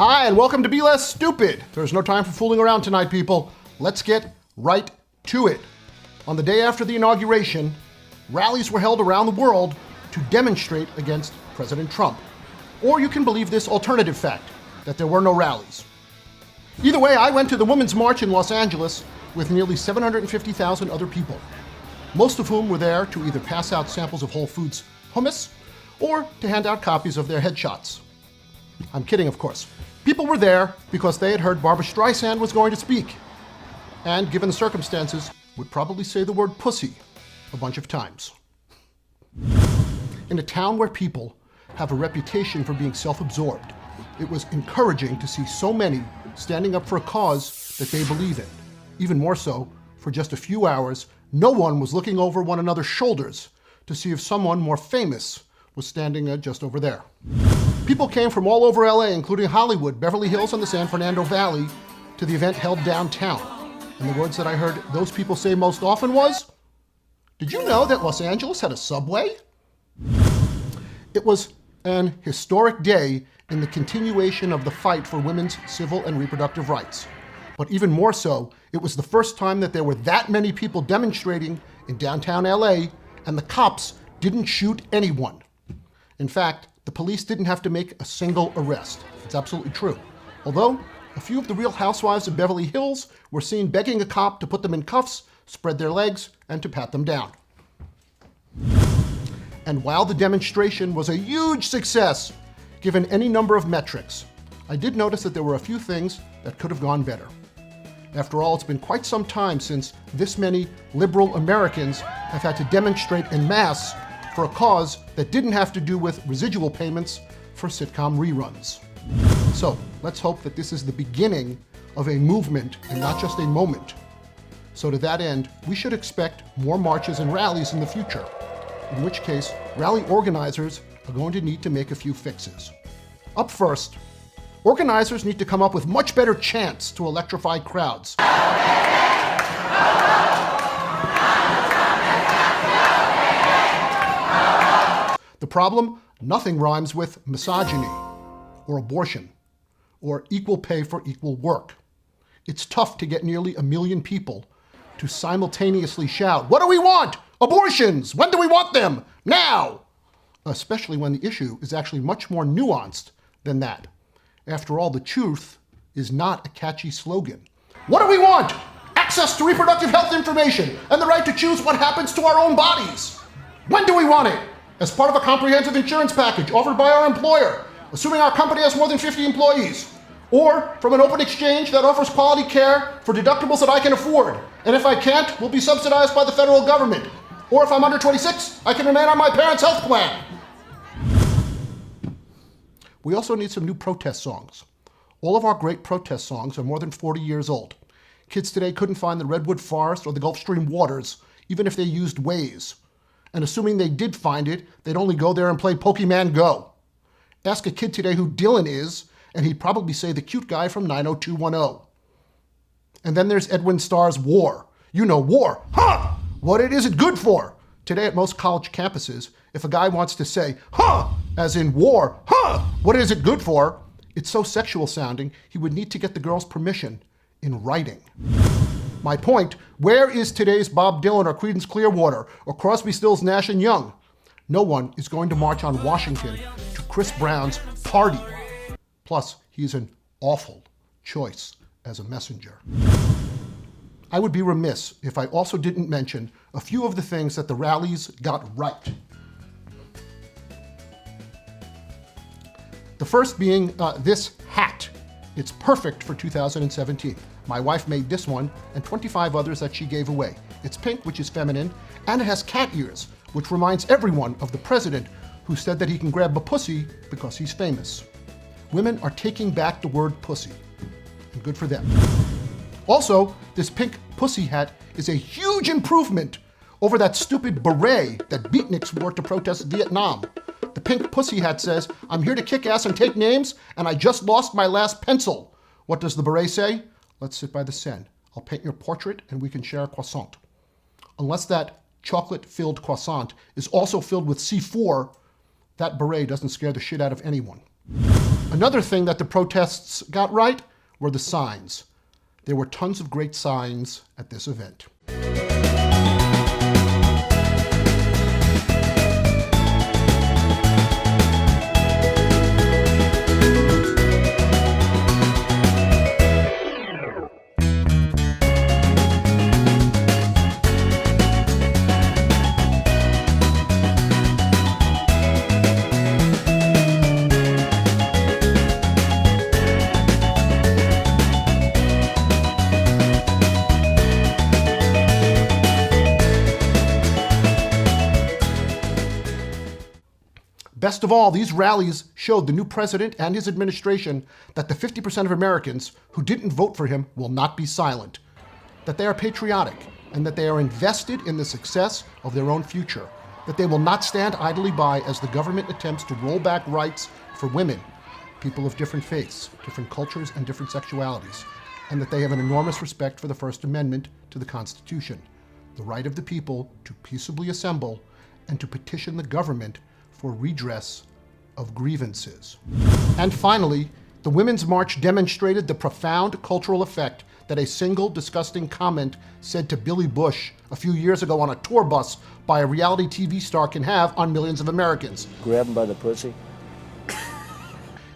Hi, and welcome to Be Less Stupid. There's no time for fooling around tonight, people. Let's get right to it. On the day after the inauguration, rallies were held around the world to demonstrate against President Trump. Or you can believe this alternative fact, that there were no rallies. Either way, I went to the Women's March in Los Angeles with nearly 750,000 other people, most of whom were there to either pass out samples of Whole Foods hummus or to hand out copies of their headshots. I'm kidding, of course. People were there because they had heard Barbra Streisand was going to speak, and given the circumstances, would probably say the word pussy a bunch of times. In a town where people have a reputation for being self-absorbed, it was encouraging to see so many standing up for a cause that they believe in. Even more so, for just a few hours, no one was looking over one another's shoulders to see if someone more famous was standing just over there. People came from all over LA, including Hollywood, Beverly Hills, and the San Fernando Valley, to the event held downtown. And the words that I heard those people say most often was, "Did you know that Los Angeles had a subway?" It was an historic day in the continuation of the fight for women's civil and reproductive rights. But even more so, it was the first time that there were that many people demonstrating in downtown LA, and the cops didn't shoot anyone. In fact, the police didn't have to make a single arrest. It's absolutely true. Although, a few of the Real Housewives of Beverly Hills were seen begging a cop to put them in cuffs, spread their legs, and to pat them down. And while the demonstration was a huge success, given any number of metrics, I did notice that there were a few things that could have gone better. After all, it's been quite some time since this many liberal Americans have had to demonstrate en masse for a cause that didn't have to do with residual payments for sitcom reruns. So let's hope that this is the beginning of a movement and not just a moment. So to that end, we should expect more marches and rallies in the future, in which case rally organizers are going to need to make a few fixes. Up first, organizers need to come up with much better chants to electrify crowds. The problem? Nothing rhymes with misogyny, or abortion, or equal pay for equal work. It's tough to get nearly 1 million people to simultaneously shout, "What do we want? Abortions! When do we want them? Now!" Especially when the issue is actually much more nuanced than that. After all, the truth is not a catchy slogan. What do we want? Access to reproductive health information and the right to choose what happens to our own bodies. When do we want it? As part of a comprehensive insurance package offered by our employer, assuming our company has more than 50 employees. Or from an open exchange that offers quality care for deductibles that I can afford. And if I can't, will be subsidized by the federal government. Or if I'm under 26, I can remain on my parents' health plan. We also need some new protest songs. All of our great protest songs are more than 40 years old. Kids today couldn't find the Redwood Forest or the Gulf Stream waters, even if they used Waze. And assuming they did find it, they'd only go there and play Pokemon Go. Ask a kid today who Dylan is, and he'd probably say the cute guy from 90210. And then there's Edwin Starr's War. You know, war. Huh! What is it good for? Today at most college campuses, if a guy wants to say, huh, as in war, huh, what is it good for? It's so sexual sounding, he would need to get the girl's permission in writing. My point, where is today's Bob Dylan or Creedence Clearwater or Crosby, Stills, Nash & Young? No one is going to march on Washington to Chris Brown's Party. Plus, he's an awful choice as a messenger. I would be remiss if I also didn't mention a few of the things that the rallies got right. The first being this hat. It's perfect for 2017. My wife made this one and 25 others that she gave away. It's pink, which is feminine, and it has cat ears, which reminds everyone of the president who said that he can grab a pussy because he's famous. Women are taking back the word pussy, and good for them. Also, this pink pussy hat is a huge improvement over that stupid beret that beatniks wore to protest Vietnam. The pink pussy hat says, "I'm here to kick ass and take names, and I just lost my last pencil." What does the beret say? "Let's sit by the Seine. I'll paint your portrait and we can share a croissant." Unless that chocolate-filled croissant is also filled with C4, that beret doesn't scare the shit out of anyone. Another thing that the protests got right were the signs. There were tons of great signs at this event. Best of all, these rallies showed the new president and his administration that the 50% of Americans who didn't vote for him will not be silent, that they are patriotic, and that they are invested in the success of their own future, that they will not stand idly by as the government attempts to roll back rights for women, people of different faiths, different cultures, and different sexualities, and that they have an enormous respect for the First Amendment to the Constitution, the right of the people to peaceably assemble and to petition the government for redress of grievances. And finally, the Women's March demonstrated the profound cultural effect that a single disgusting comment said to Billy Bush a few years ago on a tour bus by a reality TV star can have on millions of Americans. Grab him by the pussy.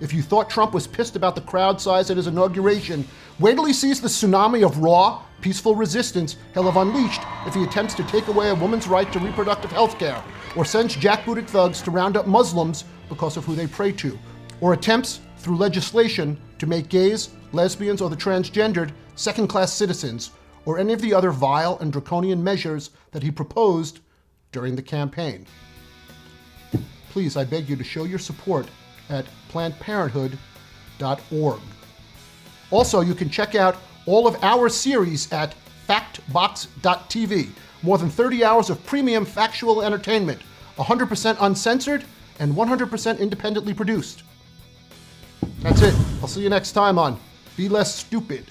If you thought Trump was pissed about the crowd size at his inauguration, wait till he sees the tsunami of raw, peaceful resistance he'll have unleashed if he attempts to take away a woman's right to reproductive health care, or sends jackbooted thugs to round up Muslims because of who they pray to, or attempts through legislation to make gays, lesbians, or the transgendered second-class citizens, or any of the other vile and draconian measures that he proposed during the campaign. Please, I beg you to show your support at PlannedParenthood.org. Also, you can check out all of our series at factbox.tv. More than 30 hours of premium factual entertainment, 100% uncensored and 100% independently produced. That's it. I'll see you next time on Be Less Stupid.